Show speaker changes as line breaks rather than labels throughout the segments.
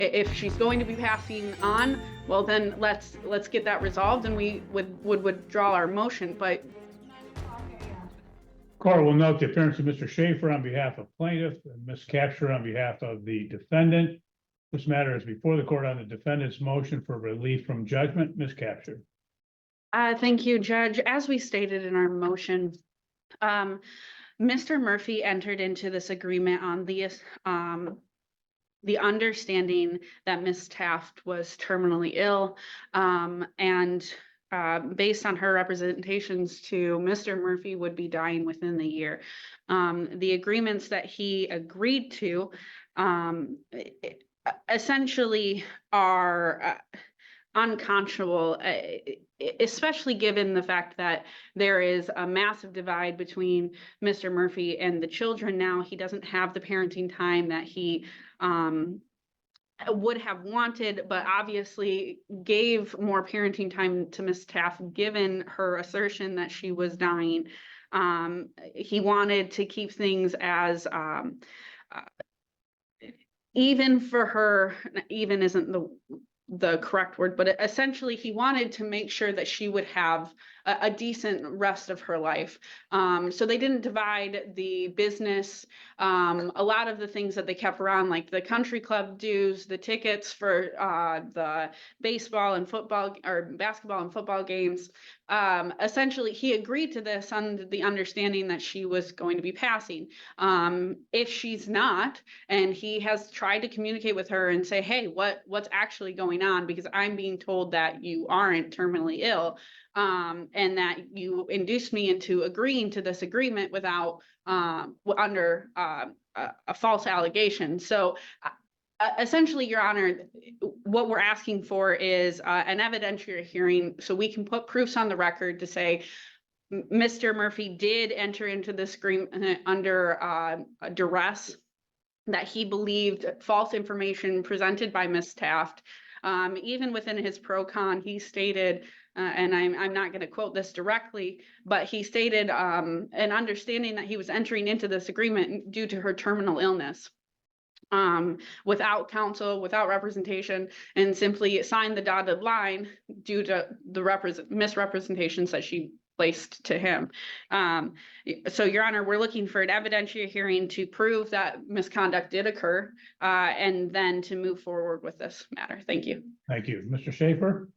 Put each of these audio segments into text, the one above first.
If she's going to be passing on, well, then let's get that resolved, and we would withdraw our motion. But
Court will note the appearance of Mr. Schaefer on behalf of plaintiff and Ms. Capture on behalf of the defendant. This matter is before the court on the defendant's motion for relief from judgment. Ms. Capture.
thank you, Judge. As we stated in our motion, Mr. Murphy entered into this agreement on the understanding that Ms. Taft was terminally ill, and based on her representations to Mr. Murphy, would be dying within the year. The agreements that he agreed to essentially are unconscionable, especially given the fact that there is a massive divide between Mr. Murphy and the children now. He doesn't have the parenting time that he would have wanted, but obviously gave more parenting time to Ms. Taft, given her assertion that she was dying. He wanted to keep things as even for her. Even isn't the correct word, but essentially he wanted to make sure that she would have a decent rest of her life. So they didn't divide the business. A lot of the things that they kept around, like the country club dues, the tickets for the baseball and football or basketball and football games. Essentially he agreed to this on the understanding that she was going to be passing. If she's not, and he has tried to communicate with her and say, hey, what's actually going on, because I'm being told that you aren't terminally ill, and that you induced me into agreeing to this agreement without under a false allegation. So essentially, Your Honor, what we're asking for is an evidentiary hearing so we can put proofs on the record to say Mr. Murphy did enter into this agreement under duress, that he believed false information presented by Ms. Taft. Even within his pro-con, he stated, and I'm not going to quote this directly, but he stated an understanding that he was entering into this agreement due to her terminal illness, without counsel, without representation, and simply signed the dotted line due to the misrepresentations that she placed to him. So, Your Honor, we're looking for an evidentiary hearing to prove that misconduct did occur, and then to move forward with this matter. Thank you.
Thank you. Mr. Schaefer?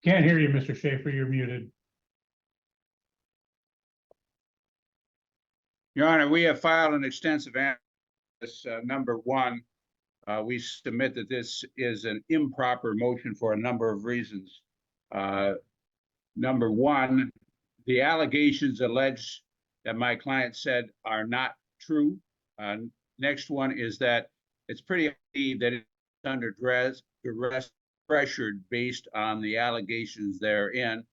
Can't hear you, Mr. Schaefer. You're muted.
Your Honor, we have filed an extensive answer to this. Number one, we submit that this is an improper motion for a number of reasons. Number one, the allegations alleged that my client said are not true. Next one is that it's pretty obvious that it's under duress, pressured based on the allegations therein.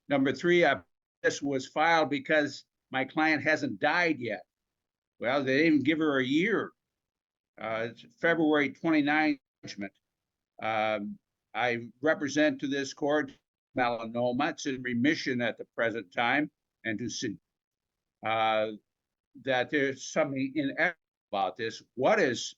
Number three, this was filed because my client hasn't died yet. Well, they didn't even give her a year. It's February 29th judgment. I represent to this court melanoma. It's in remission at the present time, and to see that there's something inequitable about this. What is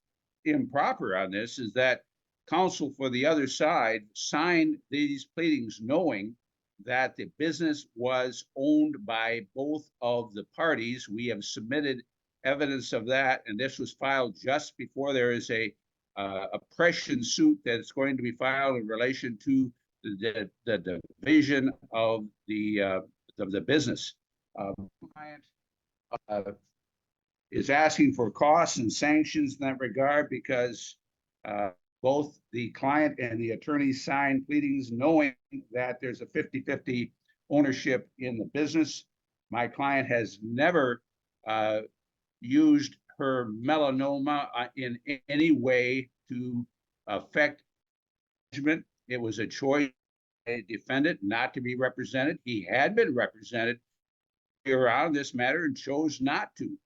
improper on this is that counsel for the other side signed these pleadings knowing that the business was owned by both of the parties. We have submitted evidence of that, and this was filed just before there is a oppression suit that's going to be filed in relation to the division of the business. Client is asking for costs and sanctions in that regard because both the client and the attorney signed pleadings knowing that there's a 50-50 ownership in the business. My client has never used her melanoma in any way to affect judgment. It was a choice by a defendant not to be represented. He had been represented around this matter and chose not to.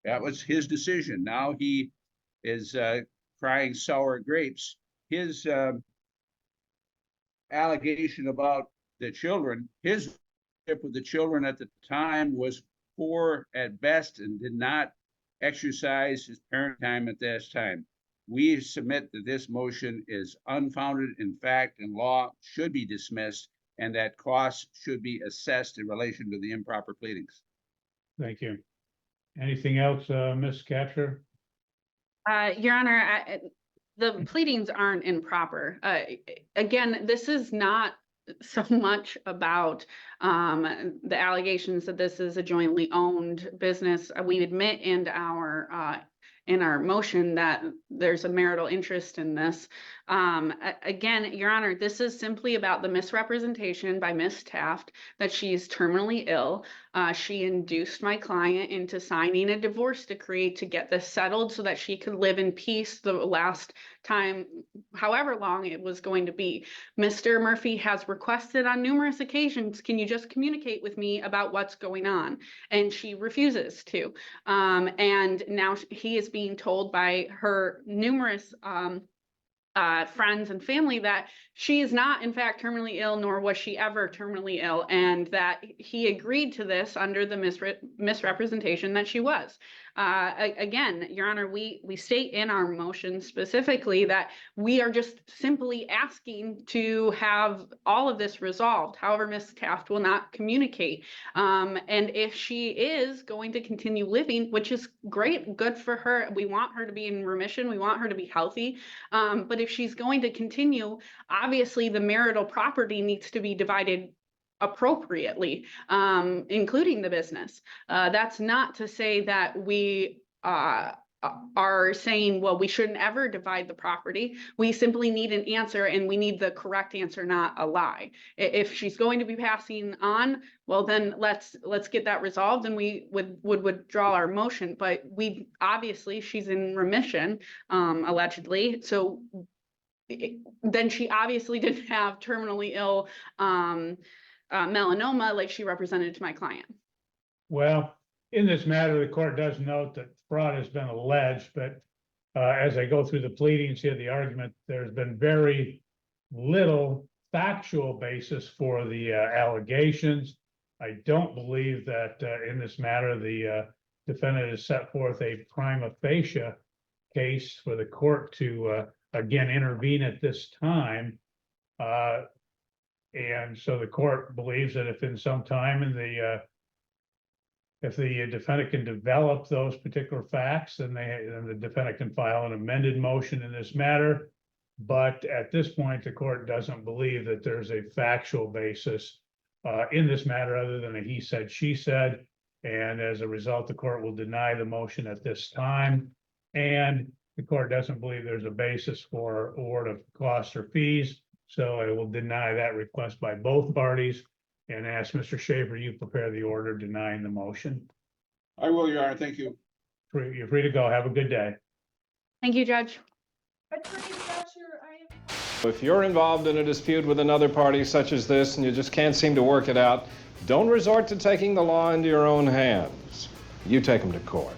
That was his decision. Now he is crying sour grapes. His allegation about the children, his relationship with the children at the time was poor at best and did not exercise his parent time at this time. We submit that this motion is unfounded in fact and law, should be dismissed, and that costs should be assessed in relation to the improper pleadings.
Thank you. Anything else, Ms. Capture?
Your Honor, the pleadings aren't improper. Again, this is not so much about the allegations that this is a jointly owned business. We admit in our motion that there's a marital interest in this. Again, Your Honor, this is simply about the misrepresentation by Ms. Taft that she's terminally ill. She induced my client into signing a divorce decree to get this settled so that she could live in peace the last time, however long it was going to be. Mr. Murphy has requested on numerous occasions, can you just communicate with me about what's going on? And she refuses to. And now he is being told by her numerous friends and family that she is not in fact terminally ill, nor was she ever terminally ill, and that he agreed to this under the misrepresentation that she was. Again, Your Honor, we state in our motion specifically that we are just simply asking to have all of this resolved. However, Ms. Taft will not communicate. And if she is going to continue living, which is great, good for her, we want her to be in remission, we want her to be healthy. But if she's going to continue, obviously the marital property needs to be divided appropriately, including the business. That's not to say that we are saying, well, we shouldn't ever divide the property. We simply need an answer, and we need the correct answer, not a lie. If she's going to be passing on, well, then let's get that resolved, and we would withdraw our motion. But we obviously, she's in remission, allegedly, so then she obviously didn't have terminally ill melanoma like she represented to my client.
Well, in this matter, the court does note that fraud has been alleged, but as I go through the pleadings here, the argument, there's been very little factual basis for the allegations. I don't believe that in this matter, the defendant has set forth a prima facie case for the court to again intervene at this time. And so the court believes that if in some time in the if the defendant can develop those particular facts, then the defendant can file an amended motion in this matter. But at this point, the court doesn't believe that there's a factual basis in this matter other than a he said, she said. And as a result, the court will deny the motion at this time. And the court doesn't believe there's a basis for award of costs or fees. So I will deny that request by both parties and ask Mr. Schaefer, you prepare the order denying the motion.
I will, Your Honor. Thank you.
You're free to go. Have a good day.
Thank you, Judge.
If you're involved in a dispute with another party such as this and you just can't seem to work it out, don't resort to taking the law into your own hands. You take them to court.